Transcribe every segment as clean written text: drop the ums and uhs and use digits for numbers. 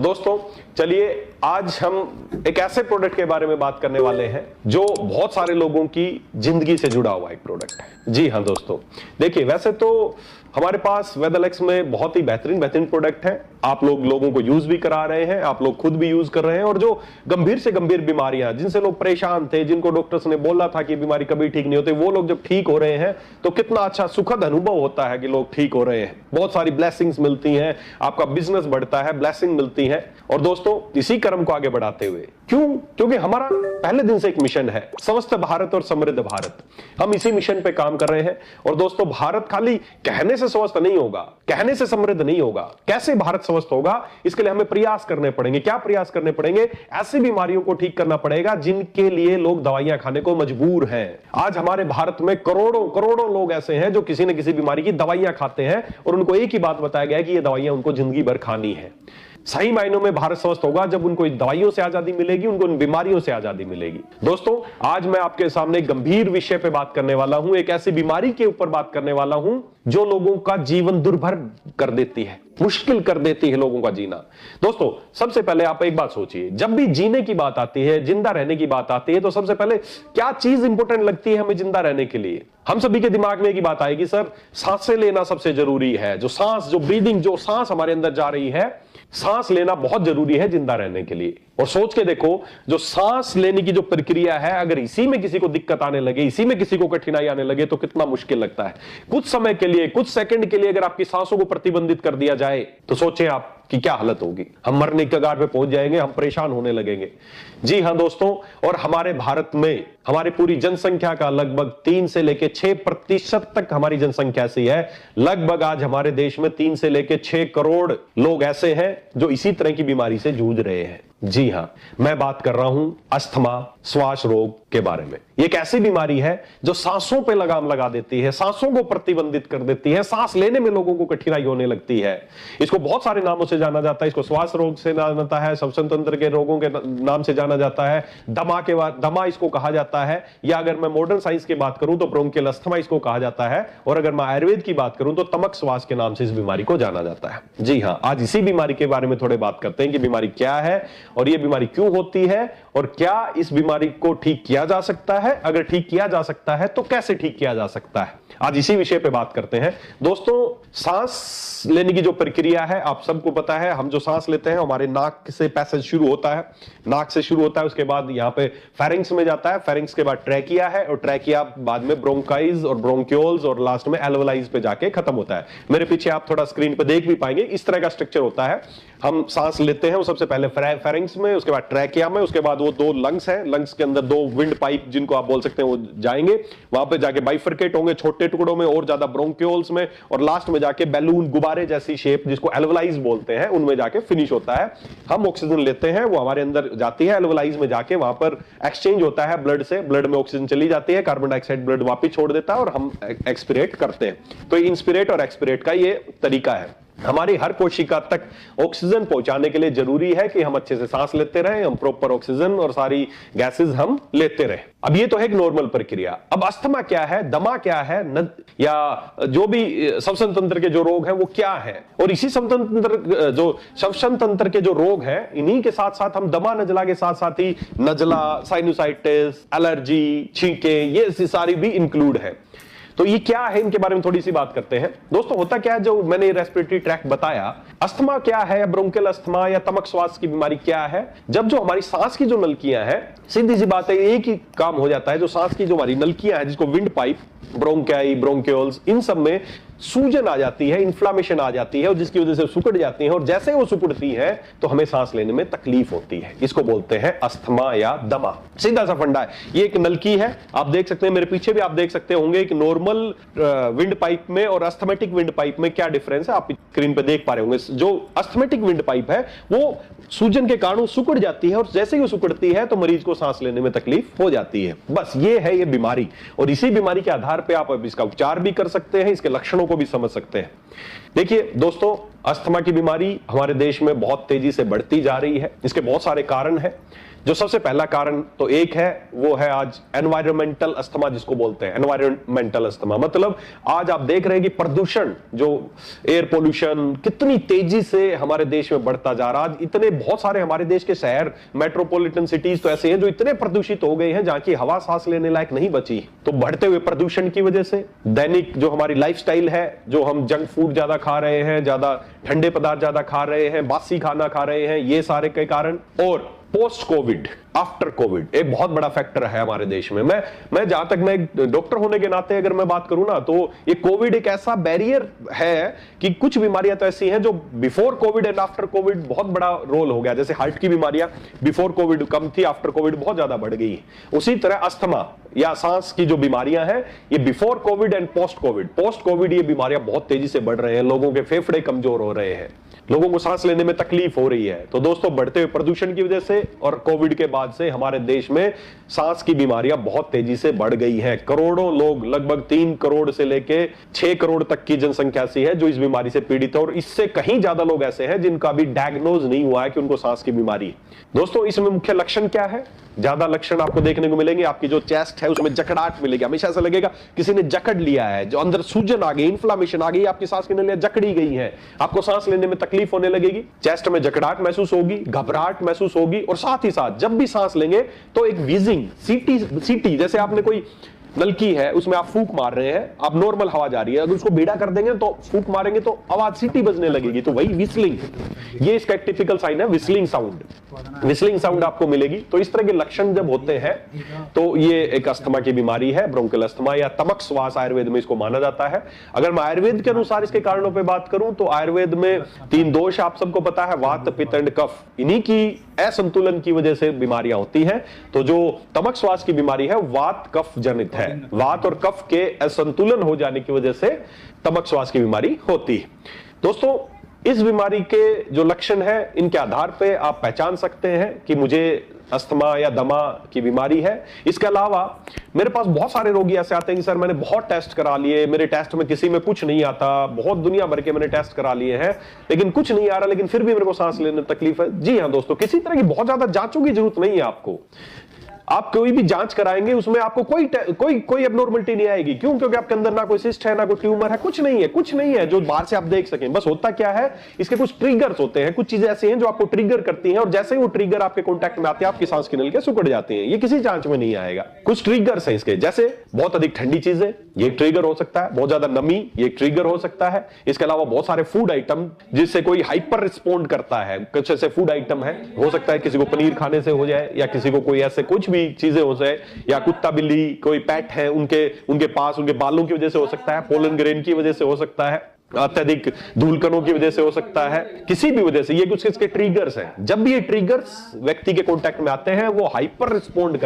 दोस्तों चलिए आज हम एक ऐसे प्रोडक्ट के बारे में बात करने वाले हैं जो बहुत सारे लोगों की जिंदगी से जुड़ा हुआ एक प्रोडक्ट है। जी हाँ दोस्तों, देखिए वैसे तो हमारे पास वेदलेक्स में बहुत ही बेहतरीन प्रोडक्ट है। आप लोगों को यूज भी करा रहे हैं, आप लोग खुद भी यूज कर रहे हैं। और जो गंभीर से गंभीर बीमारियां जिनसे लोग परेशान थे, जिनको डॉक्टर्स ने बोला था कि बीमारी कभी ठीक नहीं होती, वो लोग जब ठीक हो रहे हैं तो कितना अच्छा सुखद अनुभव होता है कि लोग ठीक हो रहे हैं। बहुत सारी ब्लेसिंग्स मिलती हैं, आपका बिजनेस बढ़ता है, ब्लेसिंग मिलती है। और दोस्तों इसी क्रम को आगे बढ़ाते हुए क्योंकि हमारा पहले दिन से एक मिशन है, स्वस्थ भारत और समृद्ध भारत। हम इसी मिशन पे काम कर रहे हैं। और दोस्तों भारत खाली कहने से स्वस्थ नहीं होगा, कहने से समृद्ध नहीं होगा। कैसे भारत स्वस्थ होगा, इसके लिए हमें प्रयास करने पड़ेंगे। क्या प्रयास करने पड़ेंगे? ऐसी बीमारियों को ठीक करना पड़ेगा जिनके लिए लोग दवाइयां खाने को मजबूर हैं। आज हमारे भारत में करोड़ों लोग ऐसे हैं जो किसी न किसी बीमारी की दवाइयां खाते हैं और उनको एक ही बात बताया गया है कि ये दवाइयां उनको जिंदगी भर खानी है। सही मायनों में भारत स्वस्थ होगा जब उनको दवाइयों से आजादी मिलेगी, उनको इन बीमारियों से आजादी मिलेगी। दोस्तों आज मैं आपके सामने गंभीर विषय पे बात करने वाला हूं, एक ऐसी बीमारी के ऊपर बात करने वाला हूं जो लोगों का जीवन दुर्भर कर देती है, मुश्किल कर देती है लोगों का जीना। दोस्तों सबसे पहले आप एक बात सोचिए, जब भी जीने की बात आती है, जिंदा रहने की बात आती है, तो सबसे पहले क्या चीज इंपॉर्टेंट लगती है हमें जिंदा रहने के लिए? हम सभी के दिमाग में एक ही बात आएगी, सर सांसें लेना सबसे जरूरी है। जो सांस, जो ब्रीदिंग, जो सांस हमारे अंदर जा रही है, सांस लेना बहुत जरूरी है जिंदा रहने के लिए। और सोच के देखो, जो सांस लेने की जो प्रक्रिया है, अगर इसी में किसी को दिक्कत आने लगे, इसी में किसी को कठिनाई आने लगे तो कितना मुश्किल लगता है। कुछ समय के लिए, कुछ सेकंड के लिए अगर आपकी सांसों को प्रतिबंधित कर दिया जाए तो सोचें आप कि क्या हालत होगी। हम मरने के कगार पे पहुंच जाएंगे, हम परेशान होने लगेंगे। जी हां दोस्तों, और हमारे भारत में हमारी पूरी जनसंख्या का लगभग 3 से लेकर 6% तक हमारी जनसंख्या ऐसी है। लगभग आज हमारे देश में 3 से लेकर 6 करोड़ लोग ऐसे हैं जो इसी तरह की बीमारी से जूझ रहे हैं। जी हां, मैं बात कर रहा हूं अस्थमा, श्वास रोग के बारे में। ये एक ऐसी बीमारी है जो सांसों पे लगाम लगा देती है, सांसों को प्रतिबंधित कर देती है, सांस लेने में लोगों को कठिनाई होने लगती है। इसको बहुत सारे नामों से जाना जाता है। इसको श्वास रोग से जाना जाता है, श्वसन तंत्र के रोगों के नाम से जाना जाता है, दमा इसको कहा जाता है, या अगर मैं मॉडर्न साइंस की बात करूं तो ब्रोंकियल अस्थमा इसको कहा जाता है, और अगर मैं आयुर्वेद की बात करूं तो तमक श्वास के नाम से इस बीमारी को जाना जाता है। जी हां, आज इसी बीमारी के बारे में थोड़े बात करते हैं कि बीमारी क्या है और यह बीमारी क्यों होती है, और क्या इस बीमारी को ठीक किया जा सकता है। अगर ठीक किया जा सकता है तो कैसे ठीक किया जा सकता है, आज इसी विषय पे बात करते हैं। दोस्तों सांस लेने की जो प्रक्रिया है, आप सबको पता है, हम जो सांस लेते हैं हमारे नाक से पैसेज शुरू होता है, नाक से शुरू होता है, उसके बाद यहाँ पे फेरिंक्स में जाता है, फेरिंक्स के बाद ट्रैकिया है, और ट्रैकिया बाद में ब्रोंकाइज और ब्रोंक्यूल्स, और लास्ट में एल्वेलाइज पे जाके खत्म होता है। मेरे पीछे आप थोड़ा स्क्रीन पे देख भी पाएंगे, इस तरह का स्ट्रक्चर होता है। हम सांस लेते हैं, वो सबसे पहले फेरिंक्स में, उसके बाद ट्रैकिया में, उसके बाद वो 2 लंग्स हैं, लंग्स के अंदर 2 विंड पाइप जिनको आप बोल सकते हैं वो जाएंगे, वहां पे जाके बाइफरकेट होंगे छोटे टुकड़ों में और ज्यादा ब्रोंक्यूल्स में, और लास्ट में जाके बैलून, गुब्बारे जैसी शेप जिसको एल्वेलाइज बोलते हैं, उनमें जाके फिनिश होता है। हम ऑक्सीजन लेते हैं, वो हमारे अंदर जाती है, एल्वेलाइज में जाके वहां पर एक्सचेंज होता है ब्लड से, ब्लड में ऑक्सीजन चली जाती है, कार्बन डाइऑक्साइड ब्लड वापस छोड़ देता है और हम एक्सपिरेट करते हैं। तो इंस्पिरेट और एक्सपिरेट का ये तरीका है। हमारी हर कोशिका तक ऑक्सीजन पहुंचाने के लिए जरूरी है कि हम अच्छे से सांस लेते रहें, हम प्रॉपर ऑक्सीजन और सारी गैसेस हम लेते रहें। अब ये तो है एक नॉर्मल प्रक्रिया। अब अस्थमा क्या है, दमा क्या है, या जो भी श्वसन तंत्र के जो रोग हैं वो क्या है, और इसी श्वसन तंत्र के जो रोग हैं, इन्हीं के साथ साथ हम दमा नजला के साथ साथ ही नजला, साइनोसाइटिस, एलर्जी, छींके, ये सारी भी इंक्लूड है। तो ये क्या है, इनके बारे में थोड़ी सी बात करते हैं। दोस्तों होता क्या है, जो मैंने रेस्पिरेटरी ट्रैक बताया, अस्थमा क्या है, या ब्रोंकियल अस्थमा या तमक श्वास की बीमारी क्या है, जब जो हमारी सांस की जो नलकियां हैं, सीधी सी बात है, एक ही काम हो जाता है, जो सांस की जो हमारी नलकियां हैं, जिसको विंड पाइप, ब्रोंकाई, ब्रोंक्यूल्स, इन सब में सूजन आ जाती है, इन्फ्लामेशन आ जाती है, और जिसकी वजह से सिकुड़ जाती है, और जैसे वो सिकुड़ती है तो हमें सांस लेने में तकलीफ होती है। इसको बोलते हैं अस्थमा या दमा। सीधा सा फंडा है। ये एक नलकी है, आप देख सकते हैं, मेरे पीछे भी आप देख सकते होंगे, एक नॉर्मल विंड पाइप में और अस्थमेटिक विंड पाइप में क्या डिफरेंस है, आप स्क्रीन पे देख पा रहे होंगे। जो अस्थमेटिक विंड पाइप है वो सूजन के कारण सिकुड़ जाती है, और जैसे ही वो सिकुड़ती है तो मरीज को सांस लेने में तकलीफ हो जाती है। बस ये है ये बीमारी, और इसी बीमारी के आधार पर आप इसका उपचार भी कर सकते हैं, इसके लक्षणों को भी समझ सकते हैं। देखिए दोस्तों, अस्थमा की बीमारी हमारे देश में बहुत तेजी से बढ़ती जा रही है। इसके बहुत सारे कारण हैं। जो सबसे पहला कारण तो एक है, वो है आज एनवायरमेंटल अस्थमा जिसको बोलते हैं। एनवायरमेंटल अस्थमा मतलब आज आप देख रहे हैं कि प्रदूषण, जो एयर पोल्यूशन कितनी तेजी से हमारे देश में बढ़ता जा रहा है। आज इतने बहुत सारे हमारे देश के शहर, मेट्रोपॉलिटन सिटीज तो ऐसे हैं जो इतने प्रदूषित हो गए हैं जहां की हवा सांस लेने लायक नहीं बची। तो बढ़ते हुए प्रदूषण की वजह से, दैनिक जो हमारी लाइफस्टाइल है, जो हम जंक फूड ज्यादा खा रहे हैं, ज्यादा ठंडे पदार्थ ज्यादा खा रहे हैं, बासी खाना खा रहे हैं, ये सारे के कारण, और पोस्ट कोविड, आफ्टर कोविड एक बहुत बड़ा फैक्टर है हमारे देश में। मैं जहां तक, मैं डॉक्टर होने के नाते अगर मैं बात करूं ना, तो ये कोविड एक ऐसा बैरियर है कि कुछ बीमारियां तो ऐसी हैं जो before Covid and after Covid बहुत बड़ा रोल हो गया। जैसे हार्ट की बीमारियां बिफोर कोविड कम थी, आफ्टर कोविड बहुत ज्यादा बढ़ गई। उसी तरह अस्थमा या सांस की जो बीमारियां हैं, ये before Covid and post Covid ये बीमारियां बहुत तेजी से बढ़ रहे हैं। लोगों के फेफड़े कमजोर हो रहे हैं, लोगों को सांस लेने में तकलीफ हो रही है। तो दोस्तों, बढ़ते हुए प्रदूषण की वजह से और कोविड के बाद से हमारे देश में सांस की बीमारियां बहुत तेजी से बढ़ गई हैं। करोड़ों लोग, लगभग 3 करोड़ से लेके 6 करोड़ तक की जनसंख्या सी है जो इस बीमारी से पीड़ित है, और इससे कहीं ज्यादा लोग ऐसे हैं जिनका अभी डायग्नोज नहीं हुआ है कि उनको सांस की बीमारी है। दोस्तों, इसमें मुख्य लक्षण क्या है? ज्यादा लक्षण आपको देखने को मिलेंगे। आपकी जो चेस्ट है उसमें जकड़ाहट मिलेगी, हमेशा ऐसा लगेगा किसी ने जकड़ लिया है, जो अंदर सूजन आ गई, इन्फ्लामेशन आ गई, आपकी सांस की नलियां जकड़ी गई हैं, आपको सांस लेने में तकलीफ होने लगेगी, चेस्ट में जकड़ाहट महसूस होगी, घबराहट महसूस होगी, और साथ ही साथ जब भी सांस लेंगे तो एक व्हीजिंग, सीटी जैसे आपने कोई नलकी है उसमें आप फूंक मार रहे हैं, आप नॉर्मल हवा जा रही है, अगर उसको बेड़ा कर देंगे तो फूंक मारेंगे तो आवाज सीटी बजने लगेगी, तो वही विस्लिंग, ये इसका एक टिपिकल साइन है, विस्लिंग साउंड आपको मिलेगी। तो इस तरह के लक्षण जब होते हैं तो ये एक अस्थमा की बीमारी है, ब्रोंकियल अस्थमा या तमक श्वास आयुर्वेद में इसको माना जाता है। अगर मैं आयुर्वेद के अनुसार इसके कारणों पर बात करूं तो आयुर्वेद में 3 दोष आप सबको पता है, वात, पित्त एंड कफ। इन्हीं की असंतुलन की वजह से बीमारियां होती हैं। तो जो तमक श्वास की बीमारी है वात कफ जनित है, वात और कफ के असंतुलन हो जाने की वजह से तमक श्वास की बीमारी होती है। दोस्तों, इस बीमारी के जो लक्षण है, इनके आधार पे आप पहचान सकते हैं कि मुझे अस्थमा या दमा की बीमारी है। इसके अलावा मेरे पास बहुत सारे रोगी ऐसे आते हैं कि सर मैंने बहुत टेस्ट करा लिए, मेरे टेस्ट में किसी में कुछ नहीं आता, बहुत दुनिया भर के मैंने टेस्ट करा लिए हैं लेकिन कुछ नहीं आ रहा, लेकिन फिर भी मेरे को सांस लेने में तकलीफ है। जी हाँ दोस्तों, किसी तरह की बहुत ज्यादा जांचों की जरूरत नहीं है आपको। आप कोई भी जांच कराएंगे उसमें आपको कोई एब्नॉर्मलिटी नहीं आएगी। क्यों? क्योंकि आपके अंदर ना कोई सिस्ट है, ना कोई ट्यूमर है, कुछ नहीं है जो बाहर से आप देख सकें। बस होता क्या है, इसके कुछ ट्रिगर्स होते हैं, कुछ चीजें ऐसी हैं जो आपको ट्रिगर करती हैं, और जैसे ही वो ट्रिगर आपके कॉन्टैक्ट में आते हैं आपकी सांस की नलियां सिकुड़ जाती हैं। ये किसी जांच में नहीं आएगा। कुछ ट्रिगर्स हैं इसके, जैसे बहुत अधिक ठंडी चीजें, ये ट्रिगर हो सकता है, बहुत ज्यादा नमी, ये ट्रिगर हो सकता है। इसके अलावा बहुत सारे फूड आइटम जिससे कोई हाइपर रिस्पॉन्ड करता है, कुछ ऐसे फूड आइटम है, हो सकता है किसी को पनीर खाने से हो जाए, या किसी को कोई ऐसे कुछ भी चीजें हो जाए, या कुत्ता बिल्ली कोई पेट है उनके पास उनके बालों की वजह से हो सकता है, पोलन ग्रेन की वजह से हो सकता है, अत्यधिक धूल कणों की वजह से हो सकता है, किसी भी वजह से। ये कुछ इसके ट्रिगर्स हैं। जब भी ये ट्रिगर्स व्यक्ति के कांटेक्ट में आते हैं वो हाइपर रिस्पॉन्ड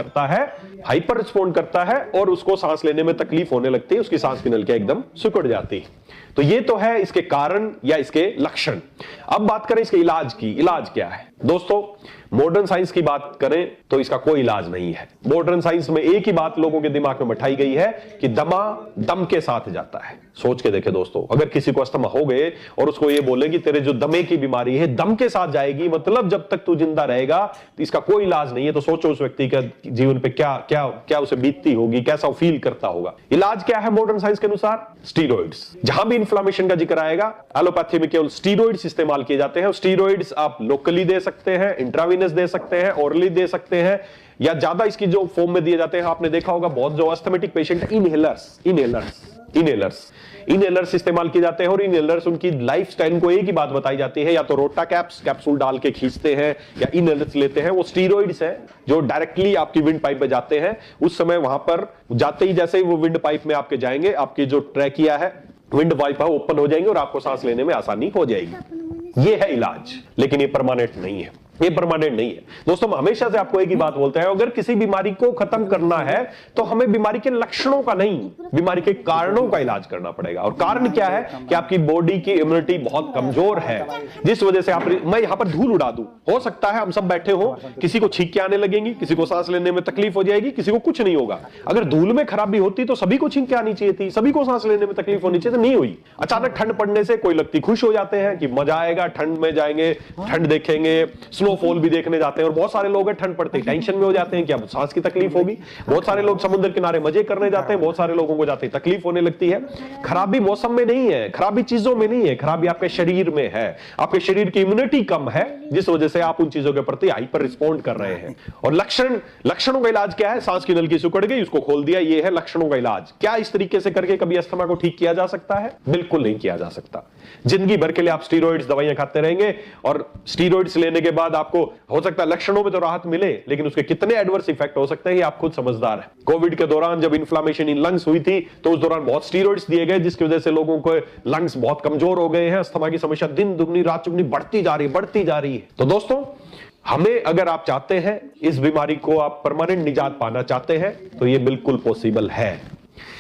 करता है और उसको सांस लेने में तकलीफ होने लगती है, उसकी सांस की नलियां एकदम सिकुड़ जाती है। तो ये तो है इसके कारण या इसके लक्षण। अब बात करें इसके इलाज की। इलाज क्या है दोस्तों? मॉडर्न साइंस की बात करें तो इसका कोई इलाज नहीं है। मॉडर्न साइंस में एक ही बात लोगों के दिमाग में बैठाई गई है कि दमा दम के साथ जाता है। सोच के देखे दोस्तों, अगर किसी को अस्थमा हो गए और उसको ये बोले कि तेरे जो दमे की बीमारी है दम के साथ जाएगी, मतलब जब तक तू जिंदा रहेगा तो इसका कोई इलाज नहीं है, तो सोचो उस व्यक्ति के जीवन पे क्या क्या क्या उसे बीतती होगी, कैसा फील करता होगा। इलाज क्या है मॉडर्न साइंस के अनुसार? स्टीरॉइड्स। जहां भी इन्फ्लेमेशन का जिक्र आएगा, एलोपैथी में केवल स्टीरॉइड्स इस्तेमाल किए जाते हैं। स्टीरॉइड्स आप लोकली दे सकते हैं, इंट्रावेनस दे सकते हैं, ओरली दे सकते हैं, या ज्यादा इसकी जो फॉर्म में दिए जाते हैं, आपने देखा होगा बहुत जो अस्थमेटिक पेशेंट है, इनहेलर्स इस्तेमाल किए जाते हैं। और इनहेलर्स उनकी लाइफस्टाइल को एक ही बात बताई जाती है, या तो रोटा कैप्सूल डाल के खींचते हैं या इनहेलर्स लेते हैं। वो स्टीरॉइड्स है जो डायरेक्टली आपकी विंड पाइप में जाते हैं। उस समय वहां पर जाते ही जैसे ही वो विंड पाइप में आपके जाएंगे, आपकी जो ट्रैकिया है, विंड पाइप है, ओपन हो जाएंगे और आपको सांस लेने में आसानी हो जाएगी। ये है इलाज, लेकिन ये परमानेंट नहीं है। ये परमानेंट नहीं है दोस्तों। हम हमेशा से आपको एक ही बात बोलते हैं, अगर किसी बीमारी को खत्म करना है तो हमें बीमारी के लक्षणों का नहीं, बीमारी के कारणों का इलाज करना पड़ेगा। और कारण क्या है कि आपकी बॉडी की इम्यूनिटी बहुत कमजोर है, जिस वजह से मैं यहां पर धूल उड़ा दूं, हो सकता है हम सब बैठे हो, किसी को छींके आने लगेंगी, किसी को सांस लेने में तकलीफ हो जाएगी, किसी को कुछ नहीं होगा। अगर धूल में खराबी होती तो सभी को छींके आनी चाहिए थी, सभी को सांस लेने में तकलीफ होनी चाहिए, तो नहीं हुई। अचानक ठंड पड़ने से कोई व्यक्ति खुश हो जाते हैं कि मजा आएगा, ठंड में जाएंगे, ठंड देखेंगे, स्नोफॉल भी देखने जाते हैं। और बहुत सारे लोग ठंड पड़ते ही टेंशन में हो जाते हैं कि अब सांस की तकलीफ होगी। बहुत सारे लोग समुद्र किनारे मजे करने जाते हैं, बहुत सारे लोगों को जाते ही तकलीफ होने लगती है। खराबी मौसम में नहीं है, खराबी चीजों में नहीं है, खराबी आपके शरीर में है। आपके शरीर की इम्यूनिटी कम है, जिस वजह से आप उन चीजों के प्रति हाइपर रिस्पॉन्ड कर रहे हैं। और लक्षणों का इलाज क्या है? सांस की नलकी सिकुड़ गई, उसको खोल दिया, ये है लक्षणों का इलाज। क्या इस तरीके से करके कभी अस्थमा को ठीक किया जा सकता है? बिल्कुल नहीं किया जा सकता। जिंदगी भर के लिए आप स्टीरॉइड्स दवाइयां खाते रहेंगे, और स्टीरॉइड्स लेने के बाद आपको हो सकता है लक्षणों में तो राहत मिले, लेकिन उसके कितने एडवर्स इफेक्ट हो सकते हैं ये आप खुद समझदार हैं। कोविड के दौरान जब इन्फ्लेमेशन इन लंग्स हुई थी तो उस दौरान बहुत स्टीरॉइड्स दिए गए, जिसकी वजह से लोगों को लंग्स बहुत कमजोर हो गए हैं। अस्थमा की समस्या दिन दुगनी रात चुगनी बढ़ती जा रही है। तो दोस्तों, हमें, अगर आप चाहते हैं इस बीमारी को, आप परमानेंट निजात पाना चाहते हैं, तो ये बिल्कुल पॉसिबल है।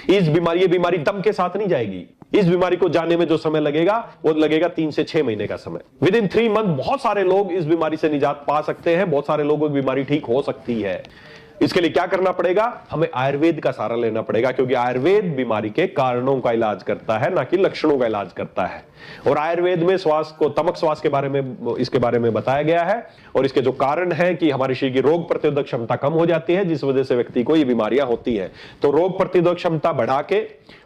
ये बीमारी दम के साथ नहीं जाएगी। इस बीमारी को जाने में जो समय लगेगा वो लगेगा 3 से 6 महीने का समय। विद इन 3 मंथ बहुत सारे लोग इस बीमारी से निजात पा सकते हैं, बहुत सारे लोगों की बीमारी ठीक हो सकती है। इसके लिए क्या करना पड़ेगा? हमें आयुर्वेद का सहारा लेना पड़ेगा, क्योंकि आयुर्वेद बीमारी के कारणों का इलाज करता है, ना कि लक्षणों का इलाज करता है। और आयुर्वेद में श्वास को, तमक श्वास के बारे में, इसके बारे में बताया गया है। और इसके जो कारण है कि हमारे शरीर की रोग प्रतिरोधक क्षमता कम हो जाती है, जिस वजह से व्यक्ति को ये बीमारियां होती है। तो रोग प्रतिरोधक क्षमता बढ़ा के,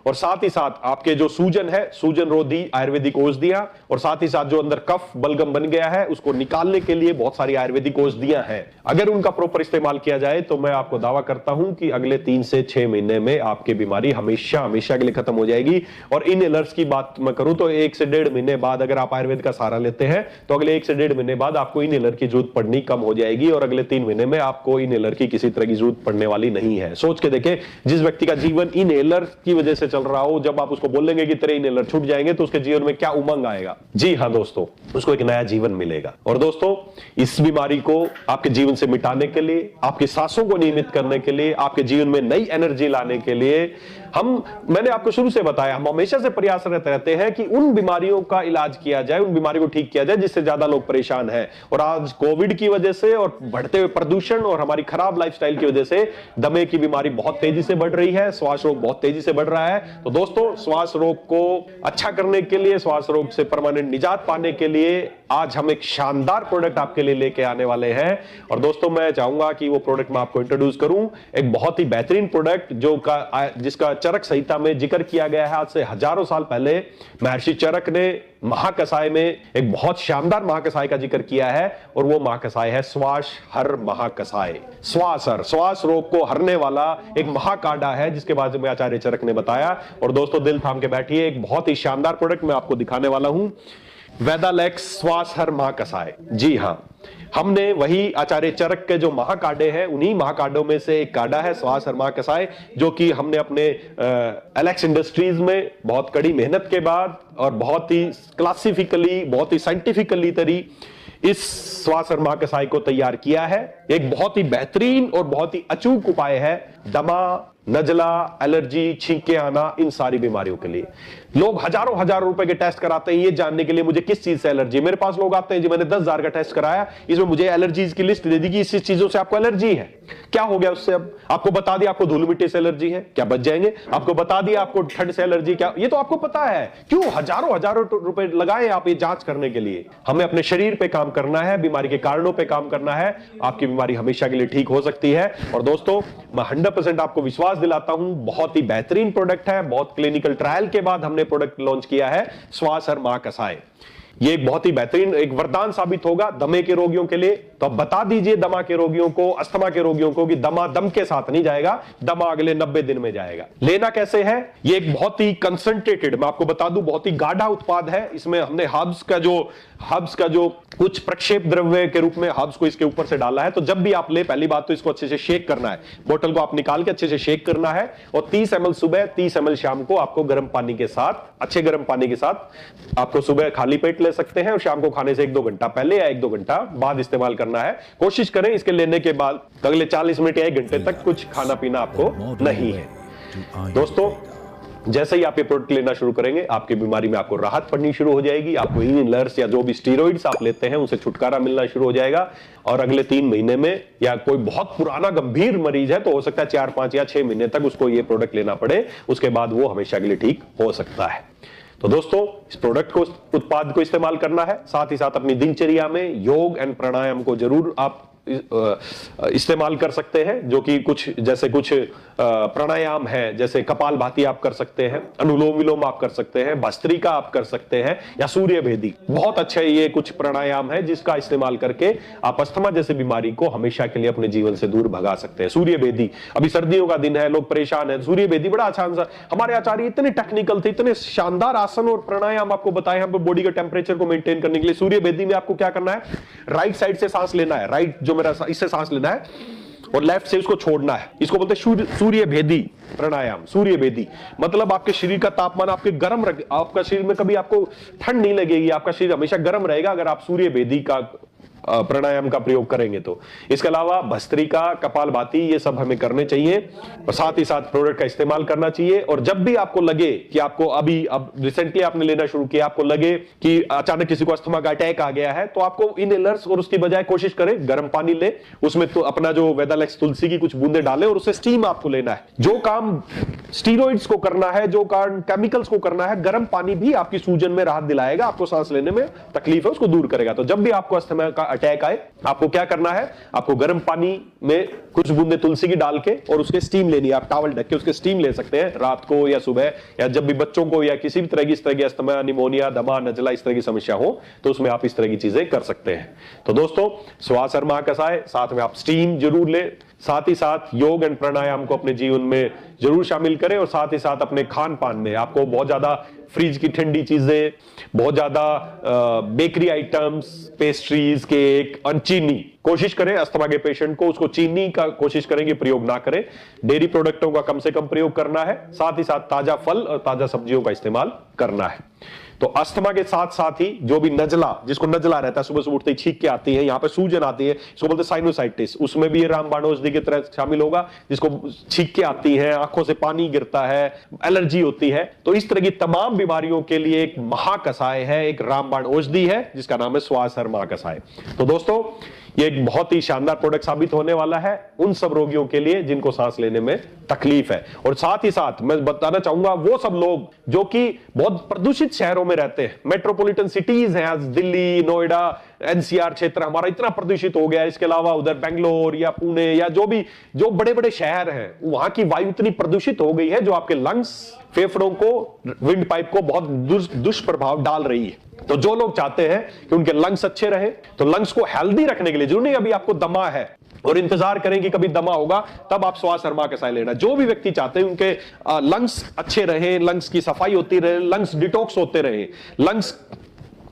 और साथ ही साथ आपके जो सूजन है, सूजन रोधी आयुर्वेदिक औषधियां, और साथ ही साथ जो अंदर कफ बलगम बन गया है उसको निकालने के लिए बहुत सारी आयुर्वेदिक औषधियां हैं। अगर उनका प्रॉपर इस्तेमाल किया जाए तो मैं आपको दावा करता हूं कि अगले 3 से 6 महीने में आपकी बीमारी हमेशा के लिए खत्म हो जाएगी। और इनहेलर्स की बात मैं करूं तो 1 से 1.5 महीने बाद अगर आप आयुर्वेद का सहारा लेते हैं तो अगले 1 से 1.5 महीने बाद आपको इनहेलर की जरूरत पड़नी कम हो जाएगी, और अगले 3 महीने में आपको इनहेलर की किसी तरह की जरूरत पड़ने वाली नहीं है। सोच के देखें, जिस व्यक्ति का जीवन इनहेलर की वजह से चल रहा हो, जब आप उसको बोलेंगे कि तेरे इनहेलर छूट जाएंगे तो उसके जीवन में क्या उमंग आएगा? जी हां दोस्तों, उसको एक नया जीवन मिलेगा। और दोस्तों, इस बीमारी को आपके जीवन से मिटाने के लिए, आपकी सांसों को नियमित करने के लिए, आपके जीवन में नई एनर्जी लाने के लिए मैंने आपको शुरू से बताया, हम हमेशा से प्रयासरत रहते हैं कि उन बीमारियों का इलाज किया जाए, उन बीमारियों को ठीक किया जाए जिससे ज्यादा लोग परेशान हैं। और आज कोविड की वजह से और बढ़ते हुए प्रदूषण और हमारी खराब लाइफस्टाइल की वजह से दमे की बीमारी बहुत तेजी से बढ़ रही है, श्वास रोग बहुत तेजी से बढ़ रहा है। तो दोस्तों, श्वास रोग को अच्छा करने के लिए, श्वास रोग से परमानेंट निजात पाने के लिए आज हम एक शानदार प्रोडक्ट आपके लिए लेके आने वाले हैं। और दोस्तों, मैं चाहूंगा कि वो प्रोडक्ट मैं आपको इंट्रोड्यूस करूं, एक बहुत ही बेहतरीन प्रोडक्ट जिसका चरक संहिता में जिक्र किया गया है। आज से हजारों साल पहले महर्षि चरक ने महाकसाय में एक बहुत शानदार महाकसाय का जिक्र किया है, और वो महाकसाय है श्वास हर महाकसाय। श्वास रोग को हरने वाला एक महाकाढ़ा है, जिसके बारे में आचार्य चरक ने बताया। और दोस्तों, दिल थाम के बैठिए, एक बहुत ही शानदार प्रोडक्ट मैं आपको दिखाने वाला हूं, वेदालेक्स श्वास हर महाकसाय। जी हां, हमने वही आचार्य चरक के जो महाकाढ़े हैं, उन्हीं महाकाढ़ों में से एक काढ़ा है श्वास हर महाकसाय, जो कि हमने अपने एलेक्स इंडस्ट्रीज में बहुत कड़ी मेहनत के बाद और बहुत ही क्लासिफिकली, बहुत ही साइंटिफिकली इस श्वास हर महाकसाय को तैयार किया है। एक बहुत ही बेहतरीन और बहुत ही अचूक उपाय है दमा, नजला, एलर्जी, छींके आना, इन सारी बीमारियों के लिए। लोग हजारों रुपए के टेस्ट कराते हैं ये जानने के लिए मुझे किस चीज से एलर्जी। मेरे पास लोग आते हैं जी, मैंने 10,000 का टेस्ट कराया, इसमें मुझे एलर्जीज की लिस्ट दे दी कि इस चीजों से आपको एलर्जी है। क्या हो गया उससे? अब आपको बता दिया आपको धूल मिट्टी से एलर्जी है, क्या बच जाएंगे? आपको बता दिया आपको ठंड से एलर्जी, क्या? ये तो आपको पता है। क्यों हजारों रुपए लगाए आप ये जांच करने के लिए? हमें अपने शरीर पे काम करना है, बीमारी के कारणों पे काम करना है, आपकी बीमारी हमेशा के लिए ठीक हो सकती है। और दोस्तों, मैं 100% आपको विश्वास दिलाता हूं, बहुत ही बेहतरीन प्रोडक्ट है। बहुत क्लिनिकल ट्रायल के बाद हमने प्रोडक्ट लॉन्च किया है श्वास हर महाकसाय। ये एक बहुत ही बेहतरीन, एक वरदान साबित होगा दमे के रोगियों के लिए। तो अब बता दीजिए दमा के रोगियों को, अस्थमा के रोगियों को कि दमा दम के साथ नहीं जाएगा, दमा अगले 90 दिन में जाएगा। लेना कैसे है? ये एक बहुत ही कंसंट्रेटेड, मैं आपको बता दूं, बहुत ही गाढ़ा उत्पाद है। इसमें हमने हर्ब्स का जो हर्ब्स का जो कुछ प्रक्षेप द्रव्य के रूप में हर्ब्स को इसके ऊपर से डाला है। तो जब भी आप ले, पहली बात तो इसको अच्छे से शेक करना है, बोतल को आप निकाल के अच्छे से शेक करना है और 30 ml सुबह 30 ml शाम को आपको गर्म पानी के साथ, अच्छे गर्म पानी के साथ आपको सुबह खाली पेट ले सकते हैं और शाम को खाने से 1-2 घंटा पहले या 1-2 घंटा बाद इस्तेमाल करना है। कोशिश करें इसके लेने के बाद अगले 40 मिनट या 1 घंटे तक कुछ खाना पीना आपको नहीं है। दोस्तों, जैसे ही आप ये प्रोडक्ट लेना शुरू करेंगे, आपकी बीमारी में आपको राहत पड़नी शुरू हो जाएगी, आपको इनहेलर्स या जो भी स्टीरॉइड्स आप लेते हैं उनसे छुटकारा मिलना शुरू हो जाएगा और अगले 3 महीने में, या कोई बहुत पुराना गंभीर मरीज है तो हो सकता है 4, 5 या 6 महीने तक उसको ये प्रोडक्ट लेना पड़े, उसके बाद वो हमेशा के लिए ठीक हो सकता है। तो दोस्तों, इस प्रोडक्ट को, उत्पाद को इस्तेमाल करना है, साथ ही साथ अपनी दिनचर्या में योग एंड प्राणायाम को जरूर आप इस्तेमाल कर सकते हैं, जो कि कुछ प्राणायाम है, जैसे कपालभाति आप कर सकते हैं, अनुलोम विलोम आप कर सकते हैं, भस्त्रिका आप कर सकते हैं, या सूर्य भेदी। बहुत अच्छा ये कुछ प्राणायाम है जिसका इस्तेमाल करके आप अस्थमा जैसे बीमारी को हमेशा के लिए अपने जीवन से दूर भगा सकते हैं। सूर्य भेदी, अभी सर्दियों का दिन है, लोग परेशान है, सूर्य भेदी बड़ा अच्छा आंसर। हमारे आचार्य इतने टेक्निकल थे, इतने शानदार आसन और प्राणायाम आपको बताए हैं बॉडी के टेम्परेचर को मेंटेन करने के लिए। सूर्य भेदी में आपको क्या करना है, राइट साइड से सांस लेना है, राइट जो मेरा इससे सांस लेना है और लेफ्ट से उसको छोड़ना है। इसको बोलते हैं सूर्य भेदी प्राणायाम। सूर्य भेदी मतलब आपके शरीर का तापमान आपके गर्म रख, आपका शरीर में कभी आपको ठंड नहीं लगेगी, आपका शरीर हमेशा गर्म रहेगा अगर आप सूर्य भेदी का प्राणायाम का प्रयोग करेंगे तो। इसके अलावा भस्त्रिका, कपालभाति, ये सब हमें करने चाहिए और साथ ही साथ प्रोडक्ट का इस्तेमाल करना चाहिए। और जब भी आपको लगे कि आपको अब रिसेंटली आपने लेना शुरू किया, आपको लगे कि अचानक किसी को अस्थमा का अटैक आ गया है, तो आपको इनहेलर्स और उसकी बजाय कोशिश करें गर्म पानी ले, उसमें तो अपना जो वेदालेक्स तुलसी की कुछ बूंदे डालें और उससे स्टीम आपको लेना है। जो काम स्टीरॉइड्स को करना है, जो काम केमिकल्स को करना है, गर्म पानी भी आपकी सूजन में राहत दिलाएगा, आपको सांस लेने में तकलीफ है उसको दूर करेगा। तो जब भी आपको अस्थमा का अटैक आए, आपको क्या करना है, आपको गर्म पानी में कुछ बूंदे तुलसी की डाल के और उसके स्टीम लेनी है। आप टॉवल ढक के उसके स्टीम ले सकते हैं रात को या सुबह, या जब भी बच्चों को या किसी भी तरह की इस तरह की अस्थमा, निमोनिया, दमा, नजला इस तरह की समस्या हो तो उसमें आप इस तरह की चीजें कर सकते हैं। तो दोस्तों, श्वास और महाकसाय, साथ में आप स्टीम जरूर ले, साथ ही साथ योग एंड प्राणायाम को अपने जीवन में जरूर शामिल करें और साथ ही साथ अपने खान पान में आपको बहुत ज्यादा फ्रिज की ठंडी चीजें, बहुत ज्यादा बेकरी आइटम्स, पेस्ट्रीज, केक, चीनी, कोशिश करें अस्थमा के पेशेंट को उसको चीनी का कोशिश करें कि प्रयोग ना करें। डेयरी प्रोडक्टों का कम से कम प्रयोग करना है, साथ ही साथ ताजा फल और ताजा सब्जियों का इस्तेमाल करना है। तो अस्थमा के साथ साथ ही जो भी नजला, जिसको नजला रहता है, सुबह सुबह उठते ही छींक के आती है, यहाँ पे सूजन आती है, इसको बोलते हैं साइनोसाइटिस, उसमें भी ये रामबाण औषधि की तरह शामिल होगा, जिसको छींक के आती है, आंखों से पानी गिरता है, एलर्जी होती है। तो इस तरह की तमाम बीमारियों के लिए एक महाकसाय है, एक रामबाण औषधि है जिसका नाम है श्वासहर महाकसाय। तो दोस्तों, ये एक बहुत ही शानदार प्रोडक्ट साबित होने वाला है उन सब रोगियों के लिए जिनको सांस लेने में तकलीफ है। और साथ ही साथ मैं बताना चाहूंगा वो सब लोग जो कि बहुत प्रदूषित शहरों में रहते हैं, मेट्रोपॉलिटन सिटीज हैं, आज दिल्ली, नोएडा, एनसीआर क्षेत्र हमारा इतना प्रदूषित हो गया है। इसके अलावा उधर बेंगलोर या पुणे या जो बड़े बड़े शहर हैं, वहां की वायु इतनी प्रदूषित हो गई है जो आपके लंग्स, फेफड़ों को, विंड पाइप को बहुत दुष्प्रभाव डाल रही है। तो जो लोग चाहते हैं कि उनके लंग्स अच्छे रहे, तो लंग्स को हेल्दी रखने के लिए, जरूरी नहीं अभी आपको दमा है और इंतजार करें कि कभी दमा होगा तब आप श्वासहर महाकसाय लेना। जो भी व्यक्ति चाहते हैं उनके लंग्स अच्छे रहे, लंग्स की सफाई होती रहे, लंग्स डिटॉक्स होते रहे,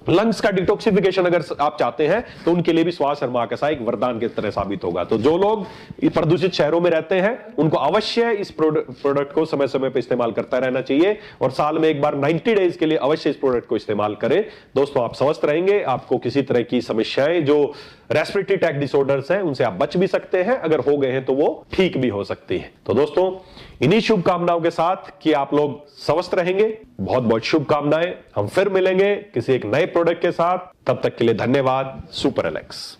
लंग्स का डिटॉक्सिफिकेशन अगर आप चाहते हैं तो उनके लिए भी श्वासहर महाकसाय एक वरदान की तरह साबित होगा। तो जो लोग प्रदूषित शहरों में रहते हैं उनको अवश्य इस प्रोडक्ट को समय समय पर इस्तेमाल करता रहना चाहिए और साल में एक बार 90 डेज के लिए अवश्य इस प्रोडक्ट को इस्तेमाल करें। दोस्तों, आप स्वस्थ रहेंगे, आपको किसी तरह की समस्याएं जो रेस्पिरेटरी ट्रैक्ट डिसऑर्डर्स हैं उनसे आप बच भी सकते हैं, अगर हो गए हैं तो वो ठीक भी हो सकती है। तो दोस्तों, इन्हीं शुभकामनाओं के साथ कि आप लोग स्वस्थ रहेंगे, बहुत बहुत शुभकामनाएं। हम फिर मिलेंगे किसी एक नए प्रोडक्ट के साथ, तब तक के लिए धन्यवाद। Super Alex.